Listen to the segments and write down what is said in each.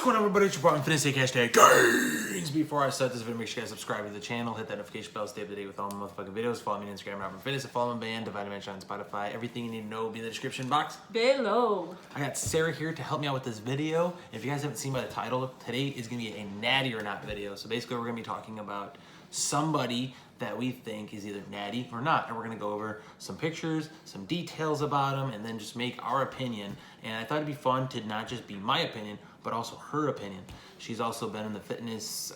What's going on, everybody? It's your boy Physique #gains. Before I start this video, make sure you guys subscribe to the channel, hit that notification bell, stay up to date with all my motherfucking videos. Follow me on Instagram, Robert Fitness, and follow my band, Divide Dimension on Spotify. Everything you need to know will be in the description box below. I got Sarah here to help me out with this video. If you guys haven't seen by the title, today is going to be a natty or not video. So basically, we're going to be talking about somebody that we think is either natty or not, and we're going to go over some pictures, some details about them, and then just make our opinion. And I thought it'd be fun to not just be my opinion, but also her opinion. She's also been in the fitness,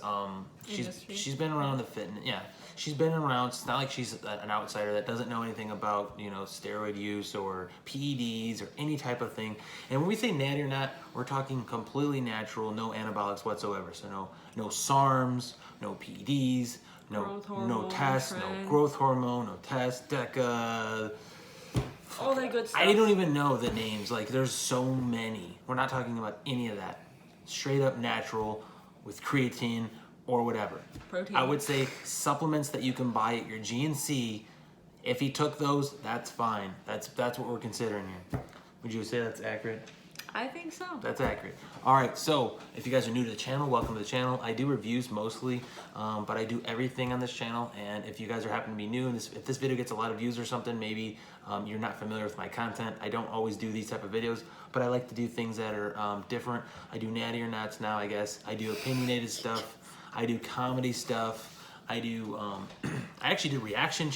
she's been around the fitness, yeah. She's been around. It's not like she's an outsider that doesn't know anything about, you know, steroid use or PEDs or any type of thing. And when we say natty or not, we're talking completely natural, no anabolics whatsoever. So no SARMs, no PEDs, no tests, no growth hormone, no tests, DECA, all that good stuff. I don't even know the names. Like, there's so many. We're not talking about any of that. Straight up natural with creatine or whatever. Protein. I would say supplements that you can buy at your GNC. If he took those, that's fine. That's what we're considering here. Would you say that's accurate? I think so. That's accurate. All right, so if you guys are new to the channel, welcome to the channel. I do reviews mostly, but I do everything on this channel. And if you guys are happen to be new, and if this video gets a lot of views or something, maybe you're not familiar with my content. I don't always do these type of videos, but I like to do things that are different. I do natty or nots now, I guess. I do opinionated stuff. I do comedy stuff. I do, I actually do reaction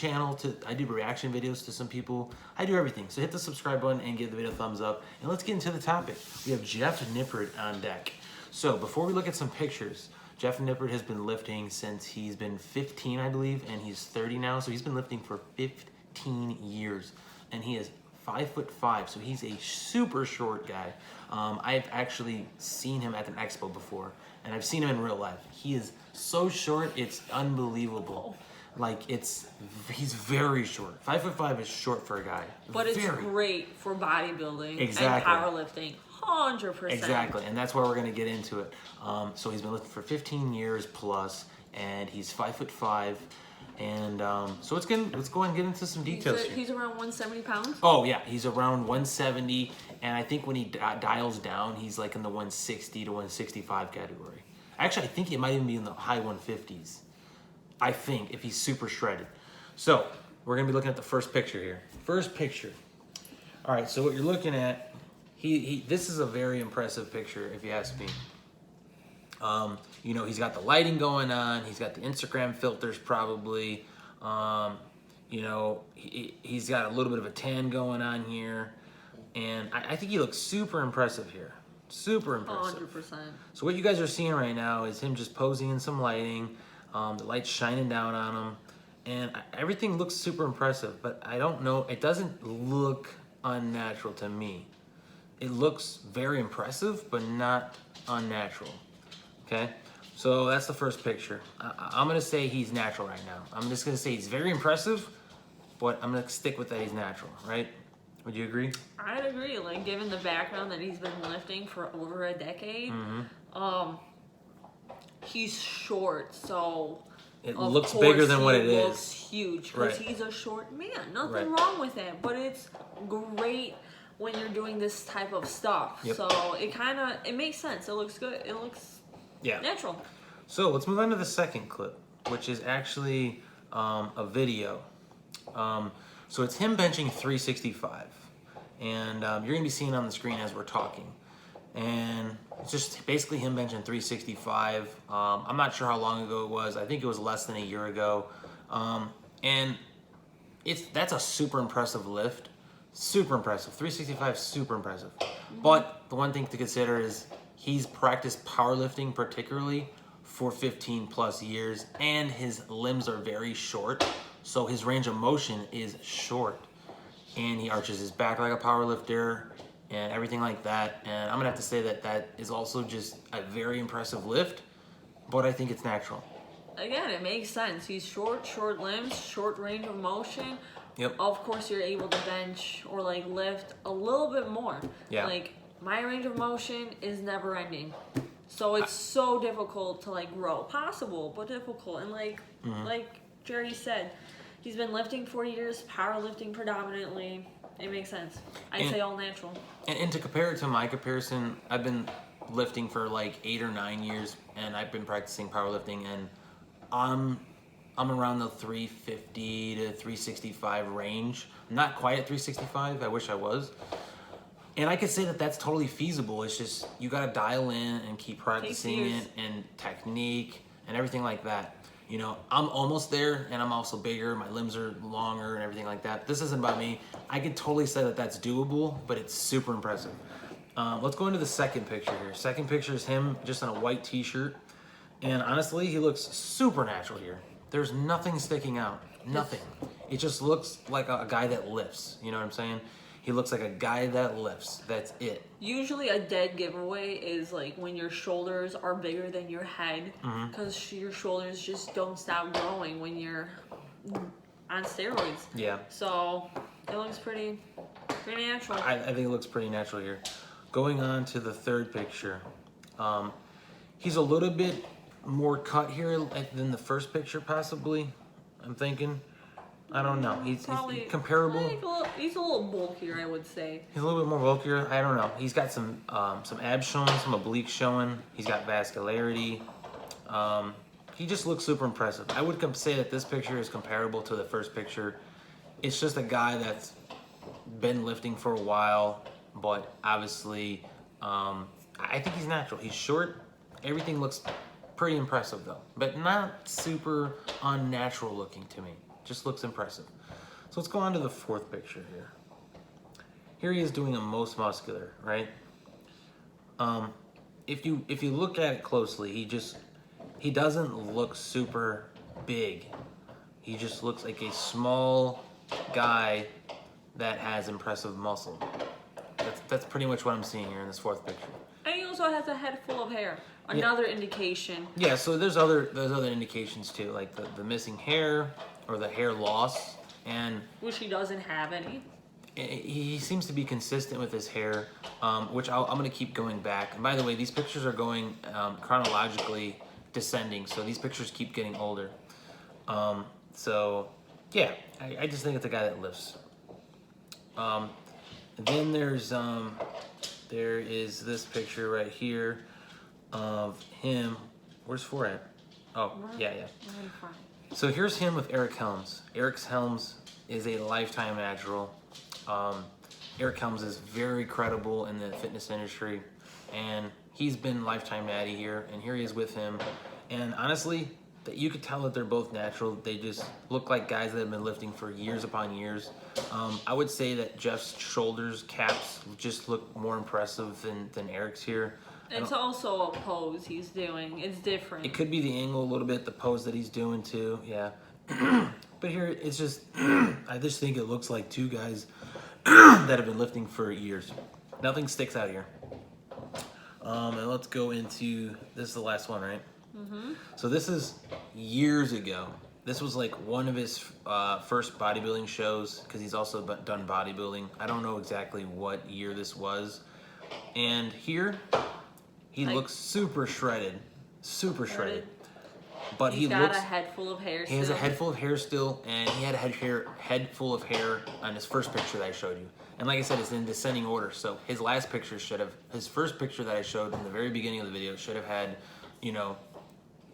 I do reaction videos to some people. I do everything. So hit the subscribe button and give the video a thumbs up. And let's get into the topic. We have Jeff Nippard on deck. So before we look at some pictures, Jeff Nippard has been lifting since he's been 15, I believe, and he's 30 now. So he's been lifting for 15 years. And he is 5'5", so he's a super short guy. I've actually seen him at an expo before, and I've seen him in real life. He is so short, it's unbelievable. Like, he's very short. 5'5" is short for a guy. But it's great for bodybuilding exactly. and powerlifting. 100%. Exactly, and that's why we're gonna get into it. So he's been lifting for 15 years plus, and he's 5'5". And so let's go and get into some details here. He's around 170 pounds? Oh, yeah. He's around 170. And I think when he dials down, he's like in the 160 to 165 category. Actually, I think he might even be in the high 150s. I think, if he's super shredded. So we're going to be looking at the first picture here. First picture. All right, so what you're looking at, this is a very impressive picture, if you ask me. You know, he's got the lighting going on. He's got the Instagram filters probably. You know, he's got a little bit of a tan going on here. And I think he looks super impressive here. Super impressive. 100%. So what you guys are seeing right now is him just posing in some lighting. The light's shining down on him. And everything looks super impressive. But I don't know. It doesn't look unnatural to me. It looks very impressive, but not unnatural. Okay, so that's the first picture. I'm gonna say he's natural right now. I'm just gonna say he's very impressive, but I'm gonna stick with that he's natural, right? Would you agree? I'd agree. Like, given the background that he's been lifting for over a decade, he's short, so it looks bigger than what it is. It looks huge because he's a short man. Nothing wrong with it, but it's great when you're doing this type of stuff. Yep. So it makes sense. It looks good. It looks natural. So let's move on to the second clip, which is actually a video. So it's him benching 365, and you're gonna be seeing on the screen as we're talking. And it's just basically him benching 365. I'm not sure how long ago it was. I think it was less than a year ago. And that's a super impressive lift. Super impressive. 365, super impressive. But the one thing to consider is he's practiced powerlifting particularly for 15 plus years, and his limbs are very short, so his range of motion is short. And he arches his back like a powerlifter and everything like that. And I'm gonna have to say that is also just a very impressive lift, but I think it's natural. Again, it makes sense. He's short limbs, short range of motion. Yep. Of course, you're able to bench or like lift a little bit more. Yeah. Like, my range of motion is never ending. So it's so difficult to like grow. Possible, but difficult. And like Jerry said, he's been lifting for years, powerlifting predominantly. It makes sense. I'd say all natural. And to compare it to my comparison, I've been lifting for like 8 or 9 years, and I've been practicing powerlifting, and I'm around the 350 to 365 range. I'm not quite at 365. I wish I was. And I could say that that's totally feasible. It's just you got to dial in and keep practicing it, and technique and everything like that. You know, I'm almost there, and I'm also bigger. My limbs are longer and everything like that. This isn't about me. I could totally say that that's doable, but it's super impressive. Let's go into the second picture here. Second picture is him just in a white t-shirt. And honestly, he looks super natural here. There's nothing sticking out. Nothing. It just looks like a guy that lifts. You know what I'm saying? He looks like a guy that lifts. That's it. Usually a dead giveaway is like when your shoulders are bigger than your head, because your shoulders just don't stop growing when you're on steroids. Yeah. So it looks pretty natural. I think it looks pretty natural here. Going on to the third picture. He's a little bit more cut here than the first picture, possibly. I'm thinking. I don't know. He's comparable. He's a little bulkier, I would say. He's a little bit more bulkier. I don't know. He's got some abs showing, some obliques showing. He's got vascularity. He just looks super impressive. I would say that this picture is comparable to the first picture. It's just a guy that's been lifting for a while, but obviously, I think he's natural. He's short. Everything looks pretty impressive though, but not super unnatural looking to me. Just looks impressive. So let's go on to the fourth picture here. Here he is doing a most muscular, right? If you look at it closely, he doesn't look super big. He just looks like a small guy that has impressive muscle. That's pretty much what I'm seeing here in this fourth picture. And he also has a head full of hair. Another indication. Yeah, so there's other indications too, like the missing hair or the hair loss, and which he doesn't have any. He seems to be consistent with his hair, which I'm going to keep going back. And by the way, these pictures are going chronologically descending, so these pictures keep getting older. So yeah, I just think it's a guy that lifts. Then there is this picture right here of him. Where's 4 at? Oh, yeah. So here's him with Eric Helms. Eric Helms is a lifetime natural. Eric Helms is very credible in the fitness industry, and he's been lifetime natty here, and here he is with him. And honestly, that you could tell that they're both natural. They just look like guys that have been lifting for years upon years. I would say that Jeff's shoulders, caps, just look more impressive than Eric's here. It's also a pose he's doing. It's different. It could be the angle a little bit, the pose that he's doing too, yeah. But here, it's just, I just think it looks like two guys that have been lifting for years. Nothing sticks out here. And let's go into, this is the last one, right? Mm-hmm. So this is years ago. This was like one of his first bodybuilding shows, because he's also done bodybuilding. I don't know exactly what year this was. And here, he looks super shredded. But he's got a head full of hair still. He has a head full of hair still, and he had a head full of hair on his first picture that I showed you. And like I said, it's in descending order. So his first picture that I showed in the very beginning of the video should have had,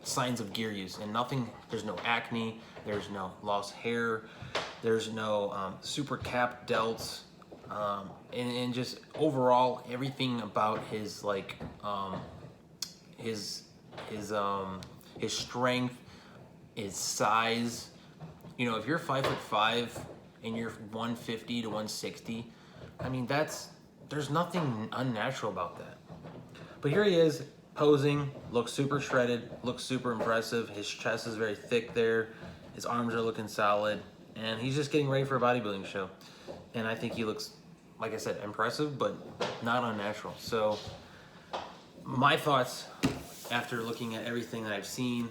signs of gear use, and nothing. There's no acne, there's no lost hair, there's no super capped delts, and just overall everything about his his strength, his size. If you're 5'5" and you're 150 to 160, I mean there's nothing unnatural about that. But here he is, posing, looks super shredded, looks super impressive. His chest is very thick there. His arms are looking solid. And he's just getting ready for a bodybuilding show. And I think he looks, like I said, impressive, but not unnatural. So my thoughts after looking at everything that I've seen,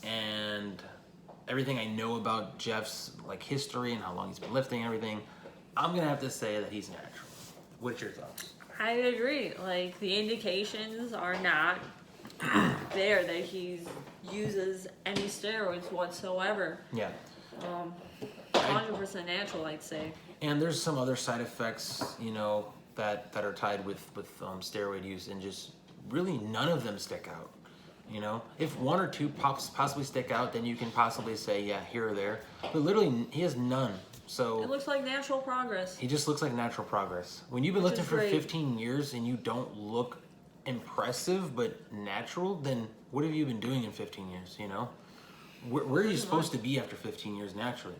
and everything I know about Jeff's history and how long he's been lifting and everything, I'm going to have to say that he's natural. What's your thoughts? I agree. The indications are not there that he uses any steroids whatsoever. Yeah. 100% natural, I'd say. And there's some other side effects, you know, that are tied with steroid use, and just really none of them stick out. You know, if one or two possibly stick out, then you can possibly say, yeah, here or there. But literally, he has none. So it looks like natural progress. He just looks like natural progress. When you've been lifting for 15 years and you don't look impressive but natural, then what have you been doing in 15 years? You know, where are you supposed to be after 15 years naturally?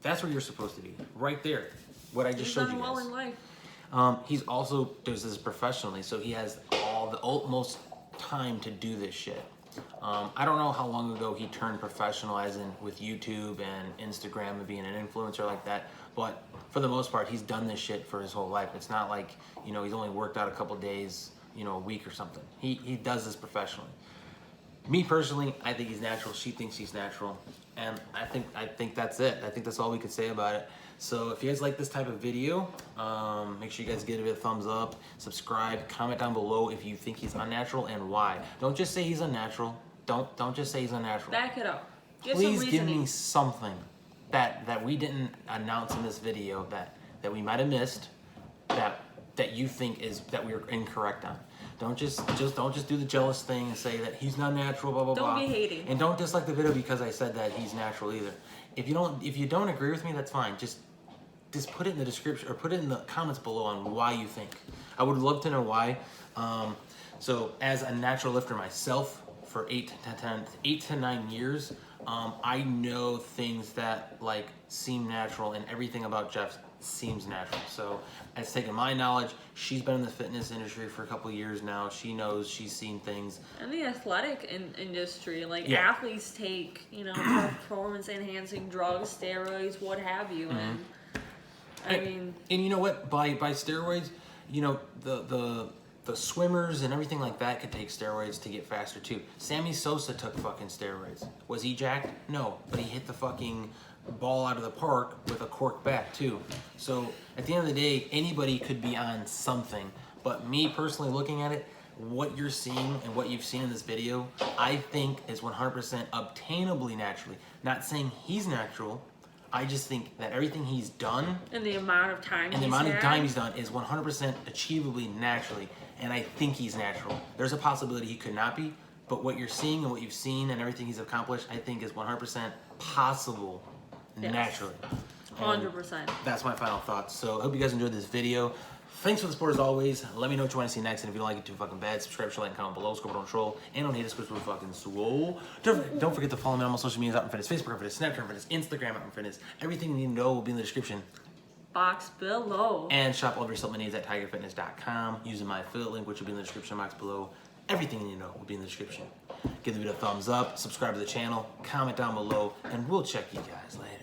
That's where you're supposed to be, right there. What I just showed you guys. He's done well in life. He's also does this professionally, so he has all the utmost time to do this shit. I don't know how long ago he turned professional, as in with YouTube and Instagram and being an influencer like that, but for the most part, he's done this shit for his whole life. It's not like, you know, he's only worked out a couple days, you know, a week or something. He does this professionally. Me personally, I think he's natural. She thinks he's natural, and I think that's it. I think that's all we could say about it. So if you guys like this type of video, make sure you guys give it a thumbs up, subscribe, comment down below if you think he's unnatural and why. Don't just say he's unnatural. Don't just say he's unnatural. Back it up. Please give me something that we didn't announce in this video that we might have missed, that you think is that we are incorrect on. Don't just do the jealous thing and say that he's not natural, blah blah blah. Don't be hating. And don't dislike the video because I said that he's natural either. If you don't agree with me, that's fine. Just put it in the description or put it in the comments below on why you think. I would love to know why. So as a natural lifter myself for 8 to 9 years, I know things that like seem natural, and everything about Jeff seems natural. So it's taken my knowledge. She's been in the fitness industry for a couple of years now. She knows, she's seen things. And the athletic industry, like athletes take, you know, performance enhancing drugs, steroids, what have you. And I mean, and you know what? By steroids, you know, the swimmers and everything like that could take steroids to get faster too. Sammy Sosa took fucking steroids. Was he jacked? No, but he hit the fucking ball out of the park with a cork bat too. So at the end of the day, anybody could be on something. But me personally looking at it, what you're seeing and what you've seen in this video, I think is 100% obtainably naturally. Not saying he's natural. I just think that everything he's done and the amount of time he's done is 100% achievably naturally, and I think he's natural. There's a possibility he could not be, but what you're seeing and what you've seen and everything he's accomplished, I think is 100% possible naturally. 100%. That's my final thoughts. So I hope you guys enjoyed this video. Thanks for the support as always. Let me know what you want to see next, and if you don't like it too fucking bad, subscribe, share, like, and comment below. Score, don't troll, and don't hate us because we're fucking swole. Don't forget to follow me on my social medias, Out in Fitness, Facebook, Out in Fitness, Snapchat, Out in Fitness, Instagram, Out in Fitness. Everything you need to know will be in the description box below. And shop all of your supplement needs at tigerfitness.com using my affiliate link, which will be in the description box below. Everything you need to know will be in the description. Give the video a thumbs up, subscribe to the channel, comment down below, and we'll check you guys later.